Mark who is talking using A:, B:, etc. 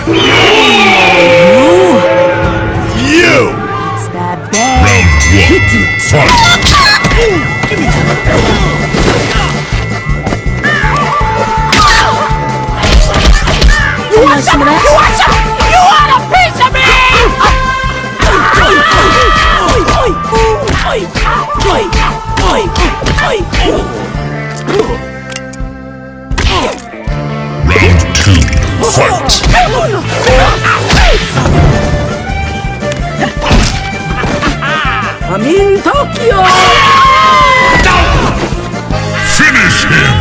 A: You!
B: It's that bad.
A: Round 1, fight!
B: You want some of that?
C: You want some? You want a piece of me?
A: Round 2, fight!
B: I'm in Tokyo!
A: Finish him!